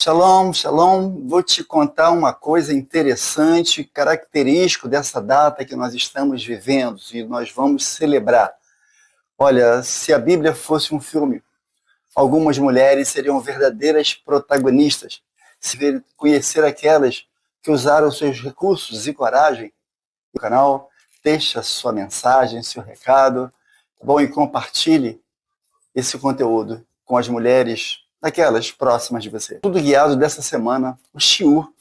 Shalom, shalom. Vou te contar uma coisa interessante, característico dessa data que nós estamos vivendo e nós vamos celebrar. Olha, se a Bíblia fosse um filme, algumas mulheres seriam verdadeiras protagonistas. Se conhecer aquelas que usaram seus recursos e coragem, o canal, deixa sua mensagem, seu recado, tá bom? E compartilhe esse conteúdo com as mulheres daquelas próximas de você. Tudo guiado dessa semana, o Shiur,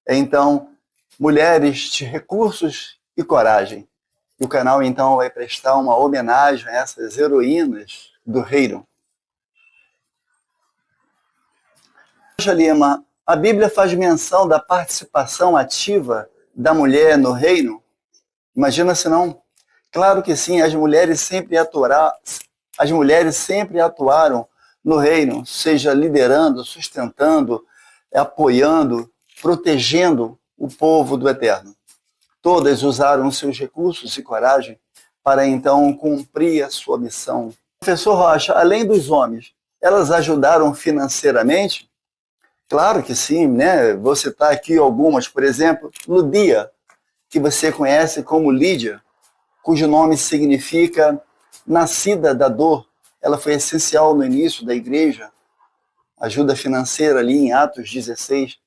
é então Mulheres de Recursos e Coragem. E o canal então vai prestar uma homenagem a essas heroínas do reino. Poxa, Lima, a Bíblia faz menção da participação ativa da mulher no reino? Imagina se não. Claro que sim, as mulheres sempre atuaram no reino, seja liderando, sustentando, apoiando, protegendo o povo do Eterno. Todas usaram seus recursos e coragem para então cumprir a sua missão. Professor Rocha, além dos homens, elas ajudaram financeiramente? Claro que sim, né? Vou citar aqui algumas, por exemplo, Ludia, que você conhece como Lídia, cujo nome significa nascida da dor. Ela foi essencial no início da igreja, ajuda financeira ali em Atos 16.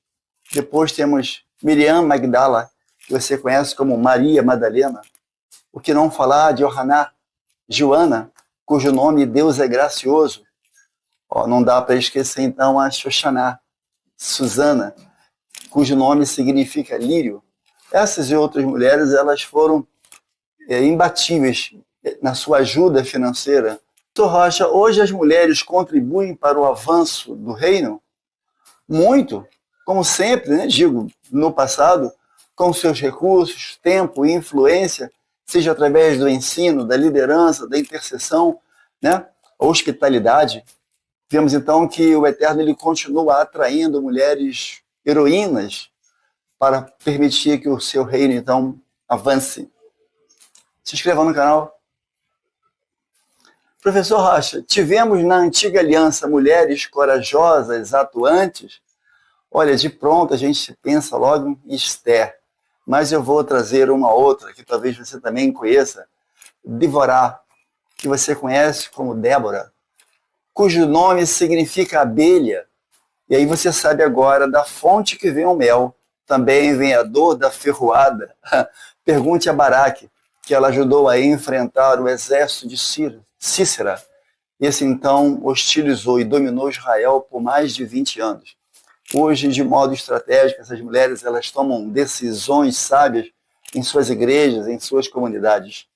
Depois temos Miriam Magdala, que você conhece como Maria Madalena. O que não falar de Yohaná, Joana, cujo nome Deus é gracioso. Não dá para esquecer então a Xoxaná, Susana, cujo nome significa lírio. Essas e outras mulheres, elas foram imbatíveis na sua ajuda financeira. Doutor Rocha, hoje as mulheres contribuem para o avanço do reino? Muito, como sempre, né? Digo, no passado, com seus recursos, tempo e influência, seja através do ensino, da liderança, da intercessão, né? A hospitalidade. Vemos então que o Eterno ele continua atraindo mulheres heroínas para permitir que o seu reino então avance. Se inscreva no canal. Professor Rocha, tivemos na antiga aliança mulheres corajosas, atuantes? Olha, de pronto a gente pensa logo em Esther, mas eu vou trazer uma outra que talvez você também conheça, Devorá, que você conhece como Débora, cujo nome significa abelha. E aí você sabe agora da fonte que vem o mel, também vem a dor da ferroada. Pergunte a Baraque, que ela ajudou a enfrentar o exército de Cícera. Esse então hostilizou e dominou Israel por mais de 20 anos. Hoje, de modo estratégico, essas mulheres elas tomam decisões sábias em suas igrejas, em suas comunidades.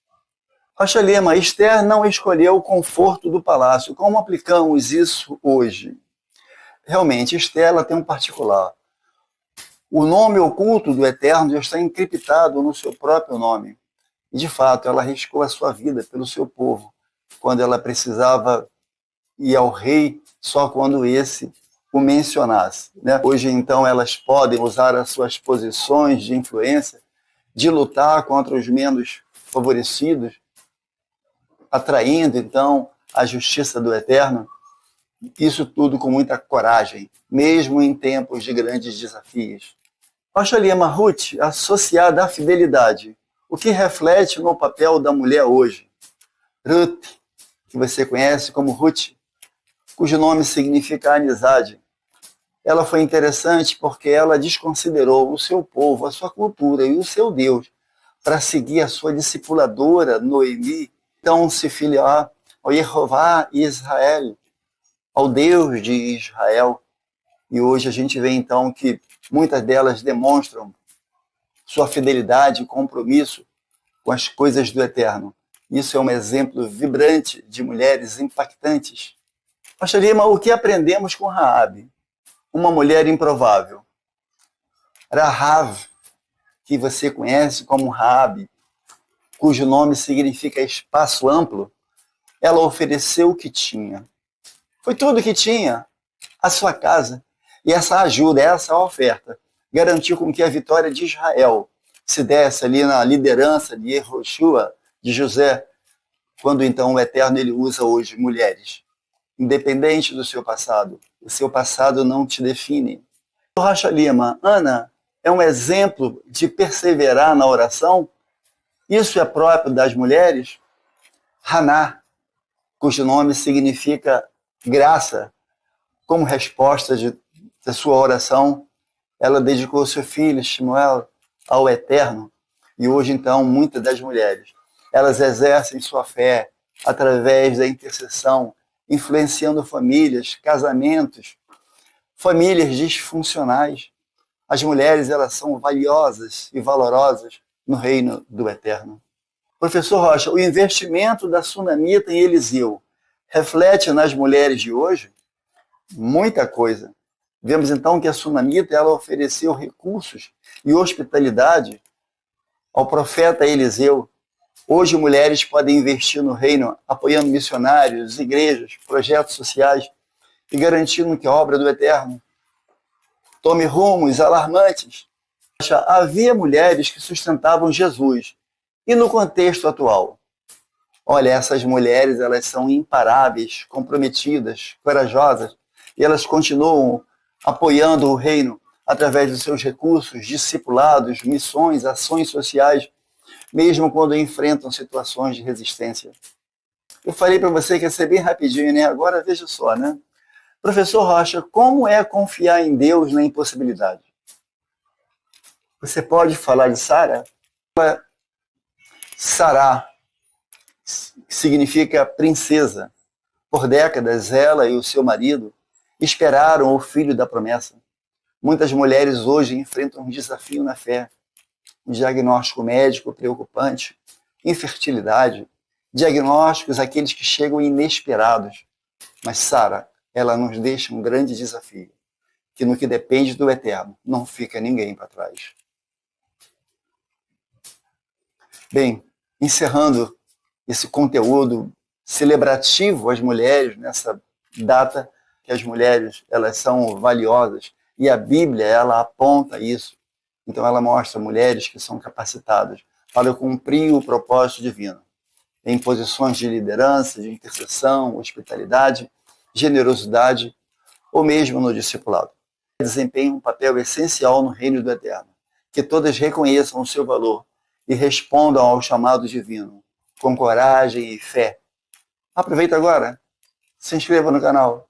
Rocha Lima, Esther não escolheu o conforto do palácio. Como aplicamos isso hoje? Realmente, Esther ela tem um particular. O nome oculto do Eterno já está encriptado no seu próprio nome. E, de fato, ela arriscou a sua vida pelo seu povo, quando ela precisava ir ao rei só quando esse o mencionasse, né? Hoje, então, elas podem usar as suas posições de influência, de lutar contra os menos favorecidos, atraindo, então, a justiça do Eterno. Isso tudo com muita coragem, mesmo em tempos de grandes desafios. Rocha Lima, Ruth, associada à fidelidade, o que reflete no papel da mulher hoje? Ruth, que você conhece como Ruth, cujo nome significa amizade. Ela foi interessante porque ela desconsiderou o seu povo, a sua cultura e o seu Deus para seguir a sua discipuladora Noemi. Então se filiar ao Jeová Israel, ao Deus de Israel. E hoje a gente vê então que muitas delas demonstram sua fidelidade e compromisso com as coisas do Eterno. Isso é um exemplo vibrante de mulheres impactantes. Pastor Lima, o que aprendemos com Raabe? Uma mulher improvável. Rahav, que você conhece como Raabe, cujo nome significa espaço amplo, ela ofereceu o que tinha. Foi tudo o que tinha, a sua casa. E essa ajuda, essa oferta, garantiu com que a vitória de Israel se desse ali na liderança de Yehoshua, de José, quando então o Eterno ele usa hoje mulheres. independente do seu passado. O seu passado não te define. Rocha Lima, Ana é um exemplo de perseverar na oração? Isso é próprio das mulheres? Haná, cujo nome significa graça, como resposta da sua oração, ela dedicou seu filho, Shmuel, ao Eterno. E hoje, então, muitas das mulheres, elas exercem sua fé através da intercessão, influenciando famílias, casamentos, famílias disfuncionais. As mulheres, elas são valiosas e valorosas no reino do Eterno. Professor Rocha, o investimento da sunamita em Eliseu reflete nas mulheres de hoje? Muita coisa. Vemos então que a sunamita, ela ofereceu recursos e hospitalidade ao profeta Eliseu. Hoje mulheres podem investir no reino, apoiando missionários, igrejas, projetos sociais e garantindo que a obra do Eterno tome rumos alarmantes. Havia mulheres que sustentavam Jesus. E no contexto atual? Olha, essas mulheres, elas são imparáveis, comprometidas, corajosas, e elas continuam apoiando o reino através dos seus recursos, discipulados, missões, ações sociais, mesmo quando enfrentam situações de resistência. Eu falei para você que ia ser bem rapidinho, né? Agora veja só, né? Professor Rocha, como é confiar em Deus na impossibilidade? Você pode falar de Sara? Sará significa princesa. Por décadas, ela e o seu marido esperaram o filho da promessa. Muitas mulheres hoje enfrentam um desafio na fé. Um diagnóstico médico preocupante, infertilidade, diagnósticos aqueles que chegam inesperados. Mas Sara, ela nos deixa um grande desafio, que no que depende do Eterno, não fica ninguém para trás. Bem, encerrando esse conteúdo celebrativo às mulheres, nessa data que as mulheres, elas são valiosas, e a Bíblia, ela aponta isso. Então ela mostra mulheres que são capacitadas para cumprir o propósito divino, em posições de liderança, de intercessão, hospitalidade, generosidade, ou mesmo no discipulado. Desempenham um papel essencial no reino do Eterno, que todas reconheçam o seu valor e respondam ao chamado divino, com coragem e fé. Aproveita agora, se inscreva no canal,